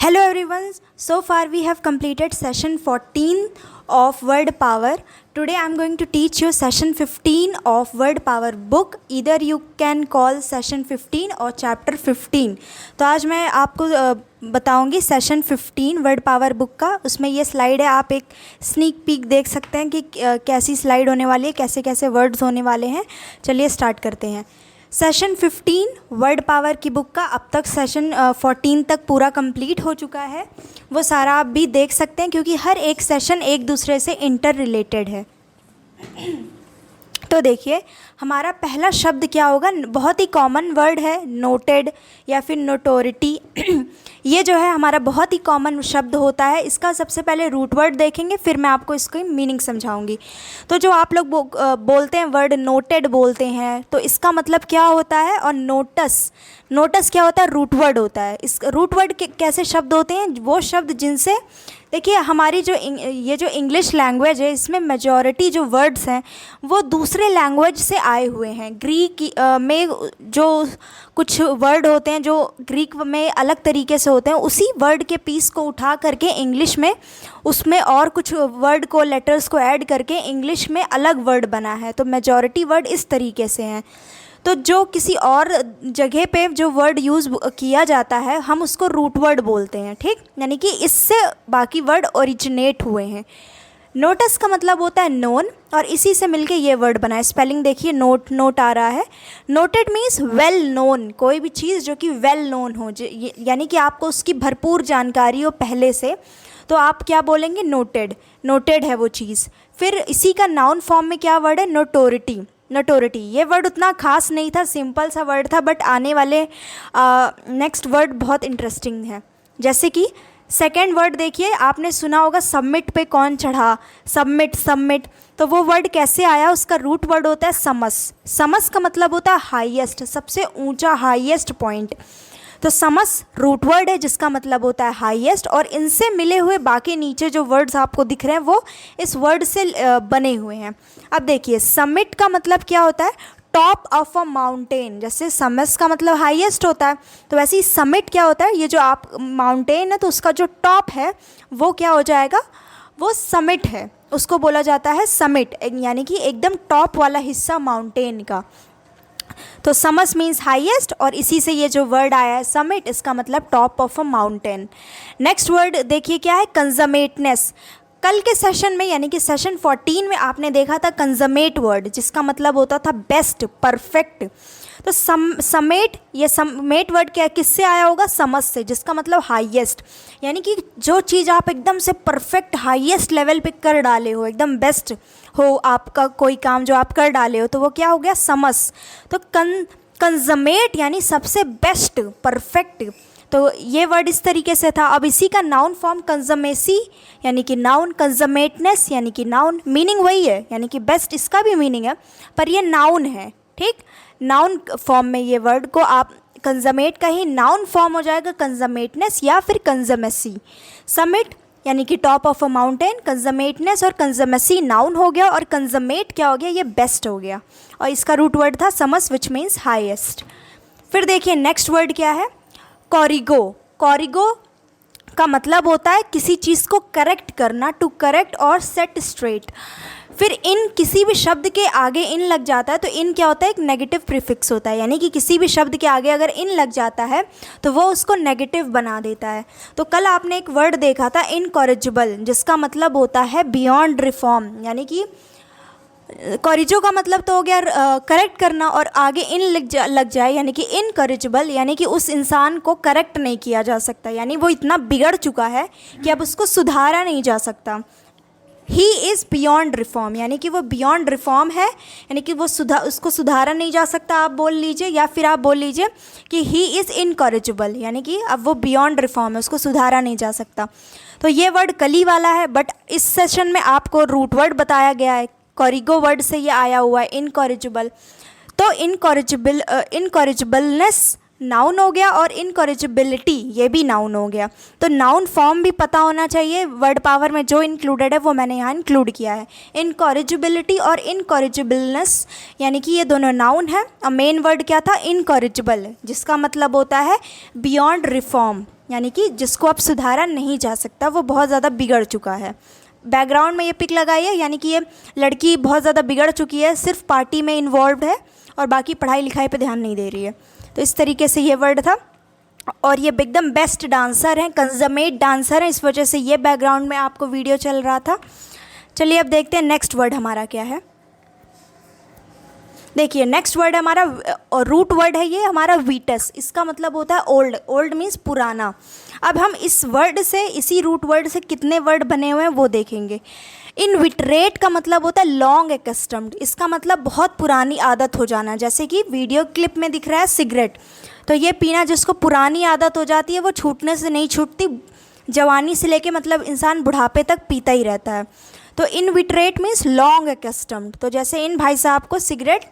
Hello everyone, so far we have completed session 14 of word power. Today I am going to teach you session 15 of word power book. Either you can call session 15 or chapter 15. तो आज मैं आपको बताऊंगी session 15 word power book का. उसमें ये slide है, आप एक स्नीक पीक देख सकते हैं कि कैसी स्लाइड होने वाली है, कैसे कैसे वर्ड्स होने वाले हैं. चलिए स्टार्ट करते हैं. सेशन 15 वर्ड पावर की बुक का अब तक सेशन 14 तक पूरा कंप्लीट हो चुका है. वो सारा आप भी देख सकते हैं क्योंकि हर एक सेशन एक दूसरे से इंटर रिलेटेड है. तो देखिए हमारा पहला शब्द क्या होगा. बहुत ही कॉमन वर्ड है नोटेड या फिर नोटोरिटी. ये जो है हमारा बहुत ही कॉमन शब्द होता है. इसका सबसे पहले रूट वर्ड देखेंगे, फिर मैं आपको इसकी मीनिंग समझाऊंगी. तो जो आप लोग बोलते हैं वर्ड नोटेड बोलते हैं, तो इसका मतलब क्या होता है. और नोटस क्या होता है, रूट वर्ड होता है. इस रूट वर्ड के कैसे शब्द होते हैं, वो शब्द जिनसे देखिए हमारी ये जो इंग्लिश लैंग्वेज है, इसमें मेजॉरिटी जो वर्ड्स हैं वो दूसरे लैंग्वेज से आए हुए हैं. ग्रीक में जो कुछ वर्ड होते हैं जो ग्रीक में अलग तरीके से होते हैं, उसी वर्ड के पीस को उठा करके इंग्लिश में उसमें और कुछ वर्ड को लेटर्स को ऐड करके इंग्लिश में अलग वर्ड बना है. तो मेजॉरिटी वर्ड इस तरीके से हैं. तो जो किसी और जगह पे जो वर्ड यूज़ किया जाता है हम उसको रूट वर्ड बोलते हैं. ठीक, यानी कि इससे बाकी वर्ड ओरिजिनेट हुए हैं. नोटस का मतलब होता है नोन, और इसी से मिलके ये वर्ड बना है. स्पेलिंग देखिए, नोट आ रहा है. Noted means well known. कोई भी चीज़ जो कि वेल नोन हो, यानी कि आपको उसकी भरपूर जानकारी हो पहले से, तो आप क्या बोलेंगे, नोटेड है वो चीज़. फिर इसी का नाउन फॉर्म में क्या वर्ड है, नोटोरिटी. ये वर्ड उतना खास नहीं था, सिंपल सा वर्ड था, बट आने वाले नेक्स्ट वर्ड बहुत इंटरेस्टिंग है. जैसे कि सेकेंड वर्ड देखिए, आपने सुना होगा सबमिट पे कौन चढ़ा, सबमिट. तो वो वर्ड कैसे आया, उसका रूट वर्ड होता है समस का मतलब होता है हाईएस्ट, सबसे ऊंचा, हाईएस्ट पॉइंट. तो समस रूट वर्ड है जिसका मतलब होता है हाईएस्ट, और इनसे मिले हुए बाकी नीचे जो वर्ड्स आपको दिख रहे हैं वो इस वर्ड से बने हुए हैं. अब देखिए समिट का मतलब क्या होता है, टॉप ऑफ अ माउंटेन. जैसे समस का मतलब हाईएस्ट होता है, तो वैसे ही समिट क्या होता है, ये जो आप माउंटेन है तो उसका जो टॉप है वो क्या हो जाएगा, वो समिट है, उसको बोला जाता है समिट, यानी कि एकदम टॉप वाला हिस्सा माउंटेन का. तो समस मीन्स हाईएस्ट, और इसी से ये जो वर्ड आया है समिट, इसका मतलब top of a mountain. Next word देखिए क्या है, कंजमेटनेस. कल के सेशन में यानी कि सेशन 14 में आपने देखा था कंजमेट वर्ड, जिसका मतलब होता था बेस्ट, परफेक्ट. तो ये समेट वर्ड क्या किससे आया होगा, समस से, जिसका मतलब हाईएस्ट. यानी कि जो चीज़ आप एकदम से परफेक्ट हाईएस्ट लेवल पे कर डाले हो, एकदम बेस्ट हो आपका कोई काम जो आप कर डाले हो, तो वो क्या हो गया, समस. तो कंजमेट यानी सबसे बेस्ट, परफेक्ट. तो ये वर्ड इस तरीके से था. अब इसी का नाउन फॉर्म कंजमेसी यानी कि नाउन, कंजमेटनेस यानी कि नाउन. मीनिंग वही है, यानी कि बेस्ट इसका भी मीनिंग है, पर ये नाउन है. ठीक, नाउन फॉर्म में ये वर्ड को आप कंजमेट का ही नाउन फॉर्म हो जाएगा कंजमेटनेस या फिर कंजमेसी. समिट यानी कि टॉप ऑफ अ माउंटेन, कंजमेटनेस और कंजमेसी नाउन हो गया, और कंजमेट क्या हो गया, ये बेस्ट हो गया, और इसका रूट वर्ड था समस विच मीन्स हाईएस्ट. फिर देखिए नेक्स्ट वर्ड क्या है, कॉरिगो का मतलब होता है किसी चीज़ को करेक्ट करना, टू करेक्ट और सेट स्ट्रेट. फिर इन किसी भी शब्द के आगे इन लग जाता है, तो इन क्या होता है, एक नेगेटिव प्रीफिक्स होता है. यानी कि किसी भी शब्द के आगे अगर इन लग जाता है तो वो उसको नेगेटिव बना देता है. तो कल आपने एक वर्ड देखा था इनकॉरिजिबल, जिसका मतलब होता है बियॉन्ड रिफॉर्म. यानी कि कॉरिजो का मतलब तो हो गया करेक्ट करना, और आगे इन लग जाए यानी कि इनकॉरिजिबल, यानी कि उस इंसान को करेक्ट नहीं किया जा सकता, यानी वो इतना बिगड़ चुका है कि अब उसको सुधारा नहीं जा सकता. ही इज़ बियॉन्ड रिफॉर्म, यानी कि वो बियॉन्ड रिफॉर्म है, यानी कि वो उसको सुधारा नहीं जा सकता, आप बोल लीजिए, या फिर आप बोल लीजिए कि ही इज़ इनकॉरिजिबल, यानी कि अब वो बियॉन्ड रिफॉर्म है, उसको सुधारा नहीं जा सकता. तो ये वर्ड कली वाला है, बट इस सेशन में आपको रूट वर्ड बताया गया है. कॉरिगो वर्ड से ये आया हुआ है इनकॉरिजिबल. तो इनकॉरिजिबलनेस नाउन हो गया, और इनकॉरिजिबिलिटी ये भी नाउन हो गया. तो नाउन फॉर्म भी पता होना चाहिए. वर्ड पावर में जो इंक्लूडेड है वो मैंने यहाँ इंक्लूड किया है. इनकॉरिजिबिलिटी और इनकॉरिजिबलनेस यानी कि ये दोनों नाउन है. और मेन वर्ड क्या था, इनकॉरिजिबल, जिसका मतलब होता है बियॉन्ड रिफॉर्म. यानी कि जिसको अब सुधारा नहीं जा सकता, वो बहुत ज़्यादा बिगड़ चुका है। बैकग्राउंड में ये पिक लगाई है, यानी कि ये लड़की बहुत ज़्यादा बिगड़ चुकी है, सिर्फ पार्टी में इन्वॉल्व है और बाकी पढ़ाई लिखाई पे ध्यान नहीं दे रही है। तो इस तरीके से ये वर्ड था। और ये एकदम बेस्ट डांसर हैं, कंजमेट डांसर हैं, इस वजह से ये बैकग्राउंड में आपको वीडियो चल रहा था। चलिए अब देखते हैं नेक्स्ट वर्ड हमारा क्या है। देखिए नेक्स्ट वर्ड हमारा रूट वर्ड है, ये हमारा वीटस। इसका मतलब होता है ओल्ड। ओल्ड मीन्स पुराना। अब हम इस वर्ड से, इसी रूट वर्ड से कितने वर्ड बने हुए हैं वो देखेंगे। इनविटरेट का मतलब होता है लॉन्ग एकस्टम्ड। इसका मतलब बहुत पुरानी आदत हो जाना, जैसे कि वीडियो क्लिप में दिख रहा है सिगरेट। तो ये पीना जिसको पुरानी आदत हो जाती है वो छूटने से नहीं छूटती, जवानी से लेके मतलब इंसान बुढ़ापे तक पीता ही रहता है। तो इनविटरेट मीन्स लॉन्ग एकस्टम्ड। तो जैसे इन भाई साहब को सिगरेट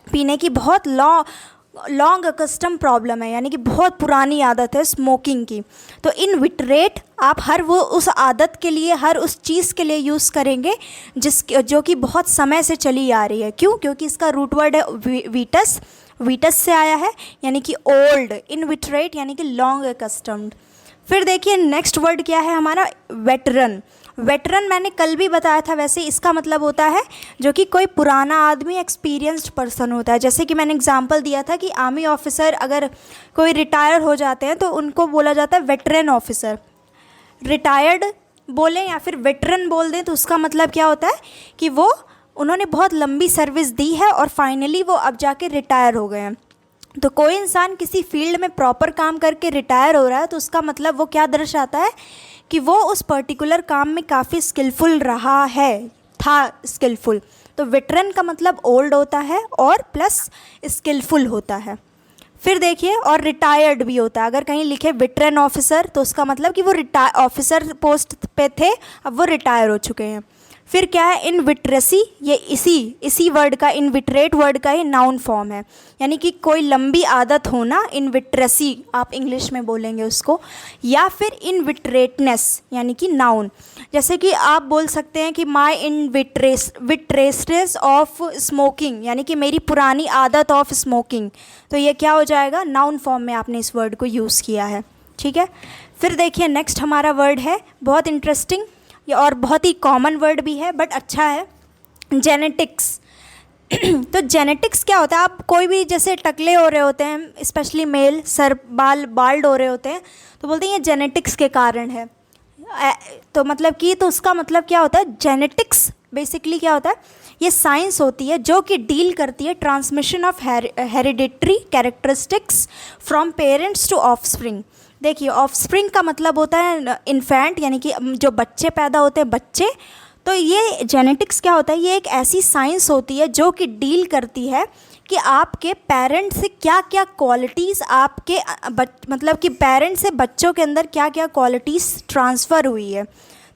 पीने की बहुत लॉन्ग अकस्टम प्रॉब्लम है, यानी कि बहुत पुरानी आदत है स्मोकिंग की। तो इनविटरेट आप हर वो उस आदत के लिए, हर उस चीज़ के लिए यूज़ करेंगे जो कि बहुत समय से चली आ रही है। क्यों? क्योंकि इसका रूट वर्ड है वीटस। वीटस से आया है, यानी कि ओल्ड। इनविटरेट यानी कि लॉन्ग अकस्टम्ड। फिर देखिए नेक्स्ट वर्ड क्या है हमारा, वेटरन। वेटरन मैंने कल भी बताया था। वैसे इसका मतलब होता है जो कि कोई पुराना आदमी, एक्सपीरियंस्ड पर्सन होता है। जैसे कि मैंने एग्जांपल दिया था कि आर्मी ऑफिसर अगर कोई रिटायर हो जाते हैं तो उनको बोला जाता है वेटरन ऑफिसर। रिटायर्ड बोलें या फिर वेटरन बोल दें तो उसका मतलब क्या होता है कि वो उन्होंने बहुत लंबी सर्विस दी है और फाइनली वो अब जाके रिटायर हो गए हैं। तो कोई इंसान किसी फील्ड में प्रॉपर काम करके रिटायर हो रहा है तो उसका मतलब वो क्या दर्शाता है कि वो उस पर्टिकुलर काम में काफ़ी स्किलफुल रहा है, था स्किलफुल। तो वेटरन का मतलब ओल्ड होता है और प्लस स्किलफुल होता है। फिर देखिए और रिटायर्ड भी होता है। अगर कहीं लिखे वेटरन ऑफिसर तो उसका मतलब कि वो ऑफिसर पोस्ट पे थे, अब वो रिटायर हो चुके हैं। फिर क्या है इनविट्रेसी, ये इसी वर्ड का, इनविट्रेट वर्ड का ही नाउन फॉर्म है, यानी कि कोई लंबी आदत होना, इनविट्रेसी आप इंग्लिश में बोलेंगे उसको। या फिर इनविट्रेटनेस यानी कि नाउन। जैसे कि आप बोल सकते हैं कि माई इनविट्रेसनेस ऑफ स्मोकिंग, यानी कि मेरी पुरानी आदत ऑफ स्मोकिंग। तो ये क्या हो जाएगा, नाउन फॉर्म में आपने इस वर्ड को यूज़ किया है। ठीक है। फिर देखिए नेक्स्ट हमारा वर्ड है बहुत इंटरेस्टिंग और बहुत ही कॉमन वर्ड भी है बट अच्छा है, जेनेटिक्स। तो जेनेटिक्स क्या होता है, आप कोई भी जैसे टकले हो रहे होते हैं, स्पेशली मेल, सर बाल्ड हो रहे होते हैं तो बोलते हैं ये जेनेटिक्स के कारण है। तो मतलब कि तो उसका मतलब क्या होता है, जेनेटिक्स बेसिकली क्या होता है, ये साइंस होती है जो कि डील करती है transmission of hereditary characteristics from parents to offspring. देखिए ऑफस्प्रिंग का मतलब होता है इन्फेंट, यानी कि जो बच्चे पैदा होते हैं, बच्चे। तो ये जेनेटिक्स क्या होता है, ये एक ऐसी साइंस होती है जो कि डील करती है कि आपके पेरेंट्स से क्या क्या क्वालिटीज़ आपके मतलब कि पेरेंट्स से बच्चों के अंदर क्या क्या क्वालिटीज़ ट्रांसफ़र हुई है।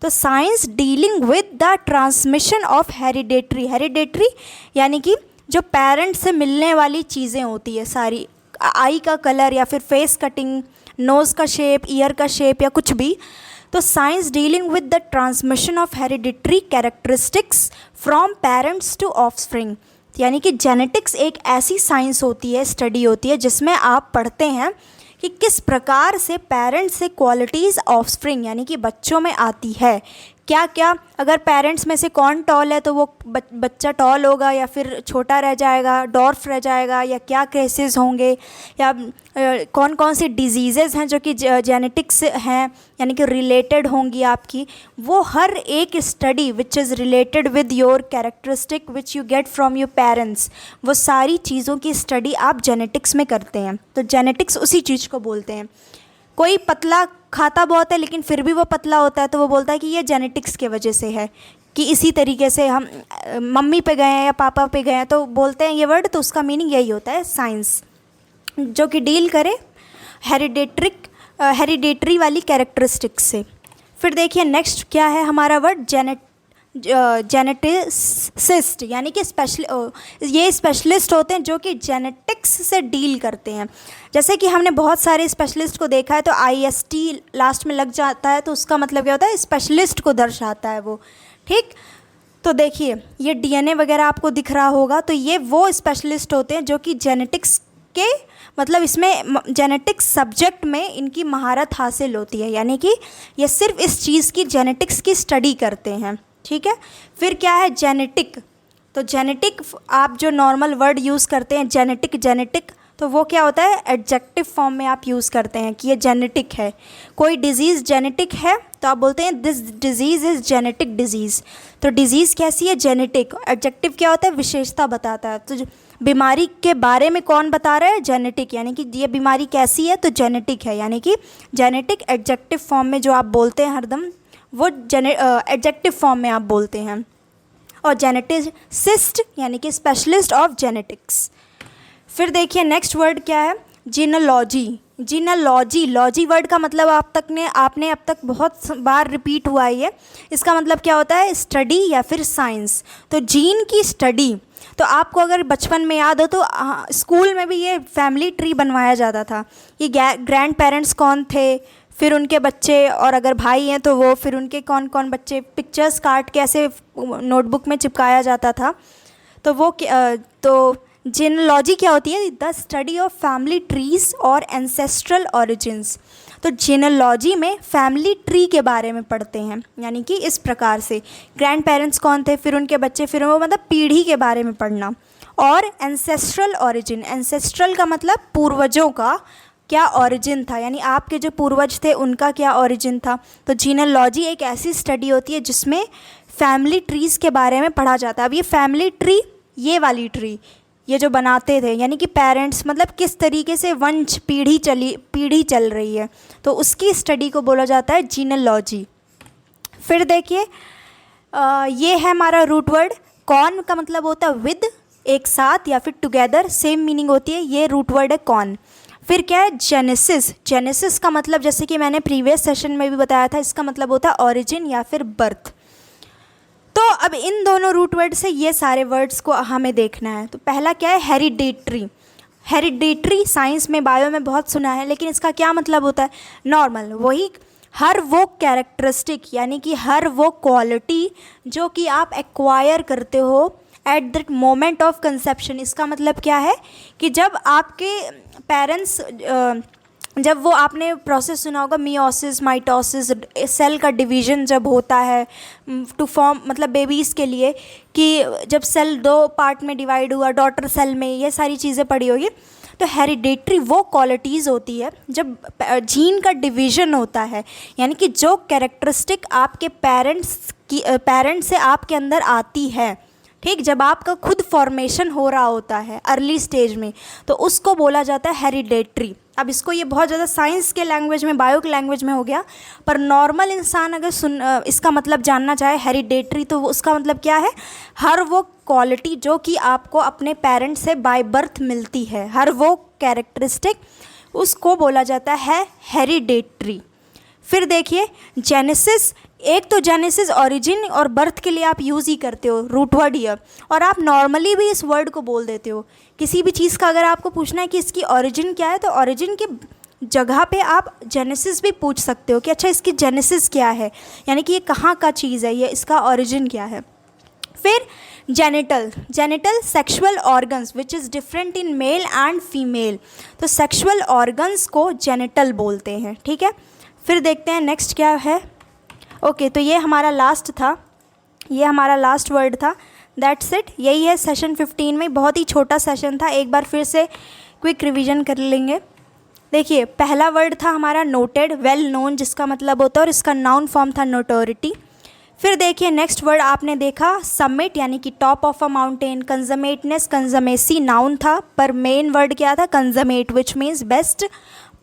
तो science dealing with the transmission of hereditary यानी कि जो पेरेंट्स से मिलने वाली चीज़ें होती है सारी, आई का कलर या फिर फेस कटिंग, नोज़ का शेप, ईयर का शेप या कुछ भी। तो science dealing with the transmission of hereditary characteristics from parents to offspring, यानी कि जेनेटिक्स एक ऐसी साइंस होती है, स्टडी होती है जिसमें आप पढ़ते हैं कि किस प्रकार से पेरेंट्स से क्वालिटीज़ ऑफस्प्रिंग यानी कि बच्चों में आती है। क्या क्या, अगर पेरेंट्स में से कौन टॉल है तो वो बच्चा टॉल होगा या फिर छोटा रह जाएगा, डॉर्फ रह जाएगा, या क्या केसेस होंगे, या कौन कौन सी डिजीज़ेज़ हैं जो कि जेनेटिक्स हैं यानी कि रिलेटेड होंगी आपकी। वो हर एक study which is related with your characteristic which you get from your parents, वो सारी चीज़ों की स्टडी आप जेनेटिक्स में करते हैं। तो जेनेटिक्स उसी चीज़ को बोलते हैं। कोई पतला खाता बहुत है लेकिन फिर भी वो पतला होता है तो वो बोलता है कि ये जेनेटिक्स के वजह से है। कि इसी तरीके से हम मम्मी पे गए हैं या पापा पे गए हैं तो बोलते हैं ये वर्ड, तो उसका मीनिंग यही होता है साइंस जो कि डील करे हेरिडेटरी वाली कैरेक्टरिस्टिक्स से। फिर देखिए नेक्स्ट क्या है हमारा वर्ड, जेनेटिसिस्ट, यानी कि ये स्पेशलिस्ट होते हैं जो कि जेनेटिक्स से डील करते हैं। जैसे कि हमने बहुत सारे स्पेशलिस्ट को देखा है तो IST लास्ट में लग जाता है तो उसका मतलब क्या होता है, स्पेशलिस्ट को दर्शाता है वो। ठीक, तो देखिए ये DNA वगैरह आपको दिख रहा होगा, तो ये वो स्पेशलिस्ट होते हैं जो कि जेनेटिक्स के मतलब इसमें जेनेटिक्स सब्जेक्ट में इनकी महारत हासिल होती है, यानी कि ये सिर्फ इस चीज़ की जेनेटिक्स की स्टडी करते हैं, ठीक है। फिर क्या है जेनेटिक, तो जेनेटिक आप जो नॉर्मल वर्ड यूज़ करते हैं जेनेटिक जेनेटिक, तो वो क्या होता है एडजेक्टिव फॉर्म में आप यूज़ करते हैं कि ये जेनेटिक है। कोई डिज़ीज़ जेनेटिक है तो आप बोलते हैं this disease is genetic disease. तो डिज़ीज़ कैसी है जेनेटिक, एडजेक्टिव क्या होता है विशेषता बताता है। तो बीमारी के बारे में कौन बता रहा है जेनेटिक, यानी कि ये बीमारी कैसी है तो जेनेटिक है, यानी कि जेनेटिक एडजेक्टिव फॉर्म में जो आप बोलते हैं हरदम वो एडजेक्टिव फॉर्म में आप बोलते हैं। और जेनेटिसिस्ट यानी कि स्पेशलिस्ट ऑफ जेनेटिक्स। फिर देखिए नेक्स्ट वर्ड क्या है जीनोलॉजी। जीनोलॉजी, लॉजी वर्ड का मतलब आपने अब तक बहुत बार रिपीट हुआ है ये। इसका मतलब क्या होता है स्टडी या फिर साइंस। तो जीन की स्टडी, तो आपको अगर बचपन में याद हो तो स्कूल में भी ये फैमिली ट्री बनवाया जाता था। ये ग्रैंड पेरेंट्स कौन थे, फिर उनके बच्चे, और अगर भाई हैं तो वो, फिर उनके कौन कौन बच्चे, पिक्चर्स काट के ऐसे नोटबुक में चिपकाया जाता था। तो वो तो जीनोलॉजी क्या होती है the study of family trees और एंसेस्ट्रल ओरिजिन्स। तो जीनोलॉजी में फैमिली ट्री के बारे में पढ़ते हैं, यानी कि इस प्रकार से ग्रैंड पेरेंट्स कौन थे, फिर उनके बच्चे, फिर वो मतलब पीढ़ी के बारे में पढ़ना। और एंसेस्ट्रल ओरिजिन, एंसेस्ट्रल का मतलब पूर्वजों का क्या ओरिजिन था, यानी आपके जो पूर्वज थे उनका क्या ओरिजिन था। तो जीनोलॉजी एक ऐसी स्टडी होती है जिसमें फैमिली ट्रीज़ के बारे में पढ़ा जाता है। अब ये फैमिली ट्री, ये वाली ट्री, ये जो बनाते थे यानी कि पेरेंट्स, मतलब किस तरीके से वंश पीढ़ी चल रही है, तो उसकी स्टडी को बोला जाता है जीनोलॉजी। फिर देखिए ये है हमारा रूट वर्ड कॉन, का मतलब होता है विद, एक साथ या फिर टुगेदर, सेम मीनिंग होती है, ये रूट वर्ड है कॉन। फिर क्या है जेनेसिस। जेनेसिस का मतलब जैसे कि मैंने प्रीवियस सेशन में भी बताया था, इसका मतलब होता है ओरिजिन या फिर बर्थ। तो अब इन दोनों रूट वर्ड से ये सारे वर्ड्स को हमें देखना है। तो पहला क्या है हेरिडेटरी। हेरिडेटरी साइंस में, बायो में बहुत सुना है, लेकिन इसका क्या मतलब होता है नॉर्मल, वही हर वो कैरेक्टरिस्टिक यानी कि हर वो क्वालिटी जो कि आप एक्वायर करते हो at that moment of conception. इसका मतलब क्या है कि जब आपके पेरेंट्स, जब वो आपने प्रोसेस सुना होगा मियोसिस माइटोसिस, सेल का डिवीज़न जब होता है टू फॉर्म, मतलब बेबीज़ के लिए, कि जब सेल 2 पार्ट में डिवाइड हुआ, डॉटर सेल में, ये सारी चीज़ें पढ़ी होगी। तो हेरिडेटरी वो क्वालिटीज़ होती है जब जीन का डिवीज़न होता है, यानी कि जो कैरेक्टरिस्टिक आपके पेरेंट्स से आपके अंदर आती है, ठीक, जब आपका खुद फॉर्मेशन हो रहा होता है अर्ली स्टेज में, तो उसको बोला जाता है हेरिडेटरी। अब इसको ये बहुत ज़्यादा साइंस के लैंग्वेज में, बायो के लैंग्वेज में हो गया, पर नॉर्मल इंसान अगर इसका मतलब जानना चाहे हेरिडेटरी, तो उसका मतलब क्या है हर वो क्वालिटी जो कि आपको अपने पेरेंट्स से बाय बर्थ मिलती है, हर वो कैरेक्टरिस्टिक, उसको बोला जाता है हेरिडेटरी। फिर देखिए जेनेसिस, एक तो जेनेसिस ओरिजिन और बर्थ के लिए आप यूज़ ही करते हो रूट वर्ड ईयर, और आप नॉर्मली भी इस वर्ड को बोल देते हो। किसी भी चीज़ का अगर आपको पूछना है कि इसकी ओरिजिन क्या है, तो ओरिजिन की जगह पे आप जेनेसिस भी पूछ सकते हो कि अच्छा इसकी जेनेसिस क्या है, यानी कि ये कहाँ का चीज़ है, ये इसका ओरिजिन क्या है। फिर genital, genital sexual organs which is different in male and female. तो सेक्सुअल ऑर्गन्स को जेनिटल बोलते हैं, ठीक है। फिर देखते हैं नेक्स्ट क्या है। ओके, तो ये हमारा लास्ट था, ये हमारा लास्ट वर्ड था, दैट्स इट। यही है सेशन 15 में, बहुत ही छोटा सेशन था, एक बार फिर से क्विक रिवीजन कर लेंगे। देखिए पहला वर्ड था हमारा नोटेड, वेल नोन, जिसका मतलब होता है, और इसका नाउन फॉर्म था नोटोरिटी। फिर देखिए नेक्स्ट वर्ड आपने देखा समिट, यानी कि top of a mountain. Consummateness, consummacy noun था, पर मेन वर्ड क्या था consummate, which means best,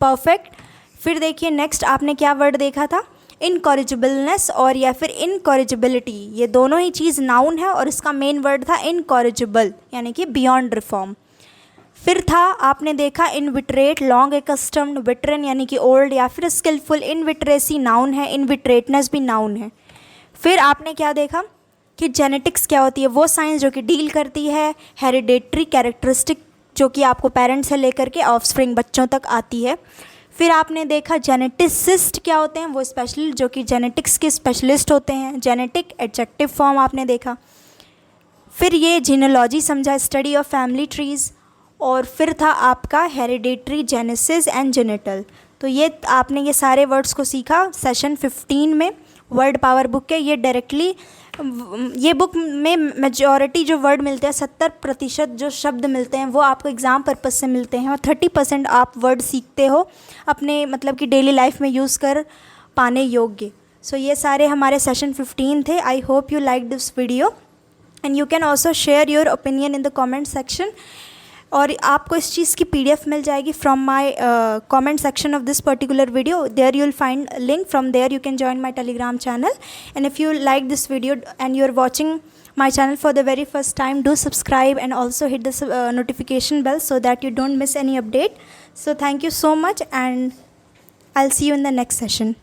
perfect. फिर देखिए नेक्स्ट आपने क्या वर्ड देखा था इनकॉरिजिबलनेस और या फिर इनकॉरिजिबिलिटी, ये दोनों ही चीज़ नाउन है, और इसका मेन वर्ड था इनकॉरिजिबल, यानी कि बियॉन्ड रिफॉर्म। फिर था आपने देखा इनविट्रेट, लॉन्ग एकस्टम्ड, विट्रन यानी कि ओल्ड या फिर स्किलफुल। इनविट्रेसी नाउन है, इनविट्रेटनेस भी नाउन है। फिर आपने क्या देखा कि जेनेटिक्स क्या होती है, वो साइंस जो कि डील करती है हेरिडेटरी कैरेक्टरिस्टिक जो कि आपको पेरेंट्स से लेकर के ऑफस्प्रिंग बच्चों तक आती है। फिर आपने देखा जेनेटिसिस्ट क्या होते हैं, वो स्पेशलिस्ट जो कि जेनेटिक्स के स्पेशलिस्ट होते हैं। जेनेटिक एडजेक्टिव फॉर्म आपने देखा। फिर ये जीनोलॉजी समझा, स्टडी ऑफ फैमिली ट्रीज़। और फिर था आपका हेरिडेटरी, जेनेसिस एंड जेनिटल। तो ये आपने ये सारे वर्ड्स को सीखा सेशन 15 में वर्ड पावर बुक के। ये डायरेक्टली ये बुक में मेजॉरिटी जो वर्ड मिलते हैं, 70% जो शब्द मिलते हैं वो आपको एग्ज़ाम पर्पस से मिलते हैं, और 30% आप वर्ड सीखते हो अपने मतलब कि डेली लाइफ में यूज़ कर पाने योग्य। सो ये सारे हमारे सेशन 15 थे। I hope you like this video and you can also share your opinion in the comment section. और आपको इस चीज़ की PDF मिल जाएगी from my comment section of this particular video. There you will find link, from there you can join my Telegram channel. And if you like this video and you are watching my channel for the very first time, do subscribe and also hit the notification bell so that you don't miss any update. So thank you so much, and I'll see you in the next session.